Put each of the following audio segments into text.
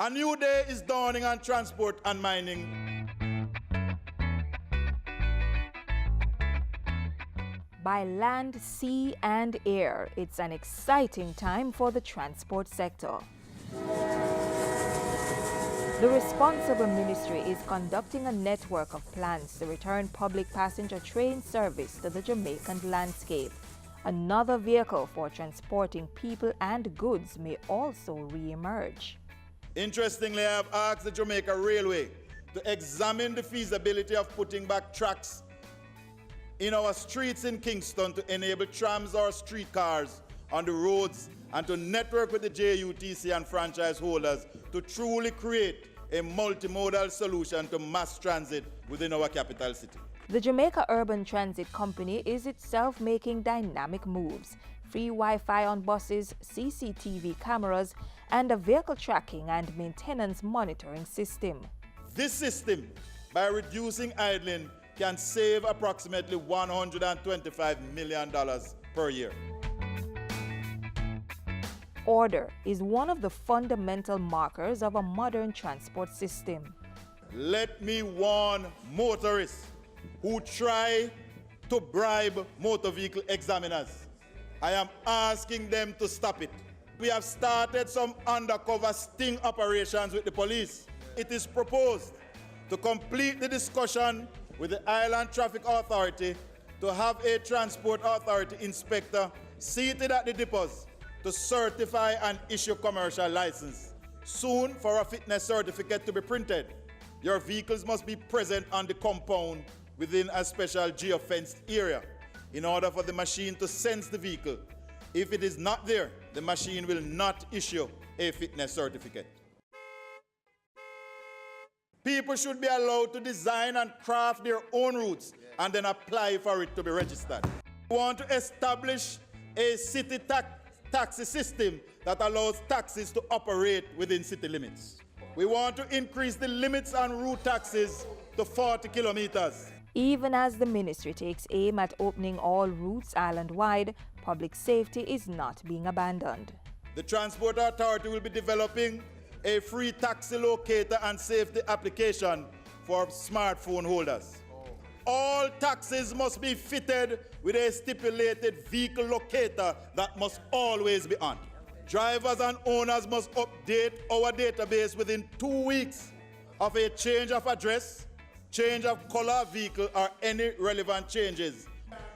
A new day is dawning on transport and mining. By land, sea, and air, it's an exciting time for the transport sector. The responsible ministry is conducting a network of plans to return public passenger train service to the Jamaican landscape. Another vehicle for transporting people and goods may also re-emerge. Interestingly, I have asked the Jamaica Railway to examine the feasibility of putting back tracks in our streets in Kingston to enable trams or streetcars on the roads and to network with the JUTC and franchise holders to truly create a multimodal solution to mass transit within our capital city. The Jamaica Urban Transit Company is itself making dynamic moves. Free Wi-Fi on buses, CCTV cameras, and a vehicle tracking and maintenance monitoring system. This system, by reducing idling, can save approximately $125 million per year. Order is one of the fundamental markers of a modern transport system. Let me warn motorists who try to bribe motor vehicle examiners. I am asking them to stop it. We have started some undercover sting operations with the police. It is proposed to complete the discussion with the Island Traffic Authority to have a Transport Authority inspector seated at the depots to certify and issue commercial license. Soon, for a fitness certificate to be printed, your vehicles must be present on the compound within a special geofenced area in order for the machine to sense the vehicle. If it is not there, the machine will not issue a fitness certificate. People should be allowed to design and craft their own routes and then apply for it to be registered. We want to establish a city taxi system that allows taxis to operate within city limits. We want to increase the limits on route taxis to 40 kilometers. Even as the ministry takes aim at opening all routes island-wide, public safety is not being abandoned. The Transport Authority will be developing a free taxi locator and safety application for smartphone holders. All taxis must be fitted with a stipulated vehicle locator that must always be on. Drivers and owners must update our database within 2 weeks of a change of address, change of color of vehicle, or any relevant changes.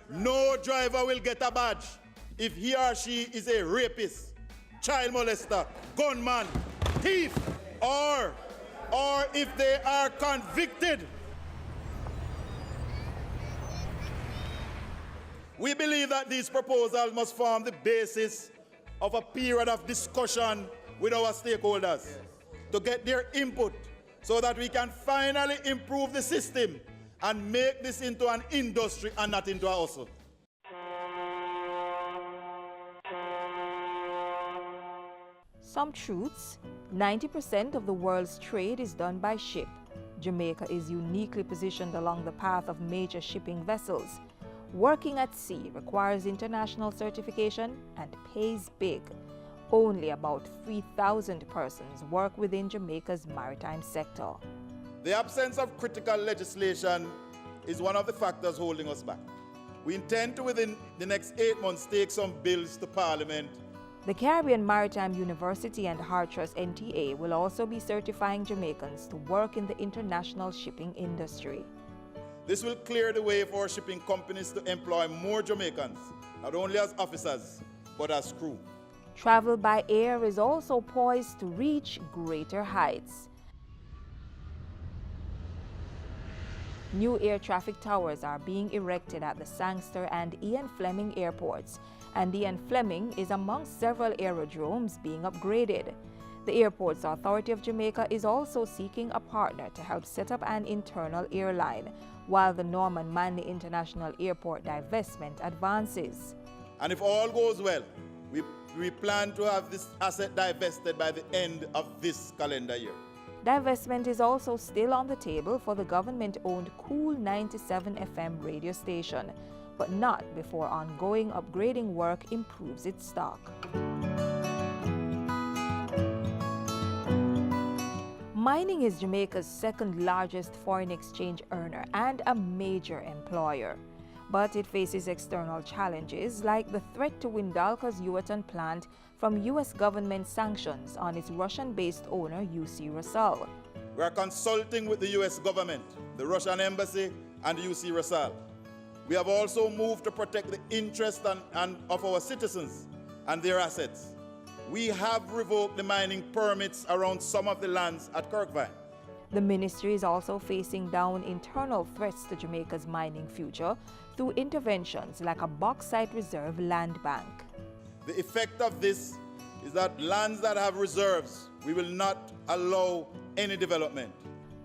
No driver will get a badge if he or she is a rapist, child molester, gunman, thief, or if they are convicted. We believe that these proposals must form the basis of a period of discussion with our stakeholders to get their input so that we can finally improve the system and make this into an industry and not into a hustle. Some truths: 90% of the world's trade is done by ship. Jamaica is uniquely positioned along the path of major shipping vessels. Working at sea requires international certification and pays big. Only about 3,000 persons work within Jamaica's maritime sector. The absence of critical legislation is one of the factors holding us back. We intend to, within the next 8 months, take some bills to Parliament. The Caribbean Maritime University and Hartrust NTA will also be certifying Jamaicans to work in the international shipping industry. This will clear the way for shipping companies to employ more Jamaicans, not only as officers, but as crew. Travel by air is also poised to reach greater heights. New air traffic towers are being erected at the Sangster and Ian Fleming airports, and Ian Fleming is among several aerodromes being upgraded. The Airports Authority of Jamaica is also seeking a partner to help set up an internal airline, while the Norman Manley International Airport divestment advances. And if all goes well, we plan to have this asset divested by the end of this calendar year. Divestment is also still on the table for the government-owned Cool 97 FM radio station, but not before ongoing upgrading work improves its stock. Mining is Jamaica's second largest foreign exchange earner and a major employer. But it faces external challenges like the threat to Windalca's Yuatan plant from U.S. government sanctions on its Russian-based owner UC Rusal. We are consulting with the U.S. government, the Russian embassy, and UC Rusal. We have also moved to protect the interests of our citizens and their assets. We have revoked the mining permits around some of the lands at Kirkvine. The ministry is also facing down internal threats to Jamaica's mining future through interventions like a bauxite reserve land bank. The effect of this is that lands that have reserves, we will not allow any development.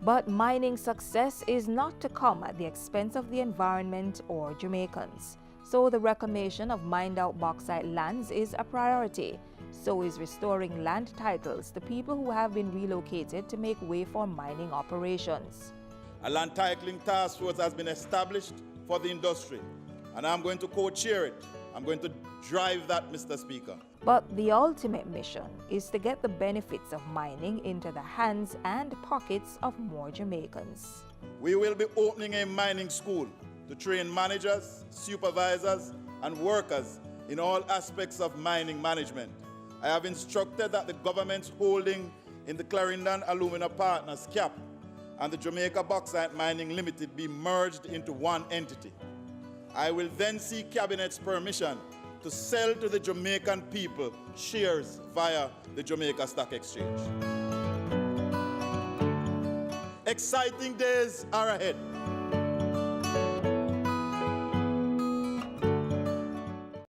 But mining success is not to come at the expense of the environment or Jamaicans. So the reclamation of mined-out bauxite lands is a priority. So is restoring land titles to people who have been relocated to make way for mining operations. A land titling task force has been established for the industry, and I'm going to co-chair it. I'm going to drive that, Mr. Speaker. But the ultimate mission is to get the benefits of mining into the hands and pockets of more Jamaicans. We will be opening a mining school to train managers, supervisors, and workers in all aspects of mining management. I have instructed that the government's holding in the Clarendon Alumina Partners CAP and the Jamaica Bauxite Mining Limited be merged into one entity. I will then seek Cabinet's permission to sell to the Jamaican people shares via the Jamaica Stock Exchange. Exciting days are ahead.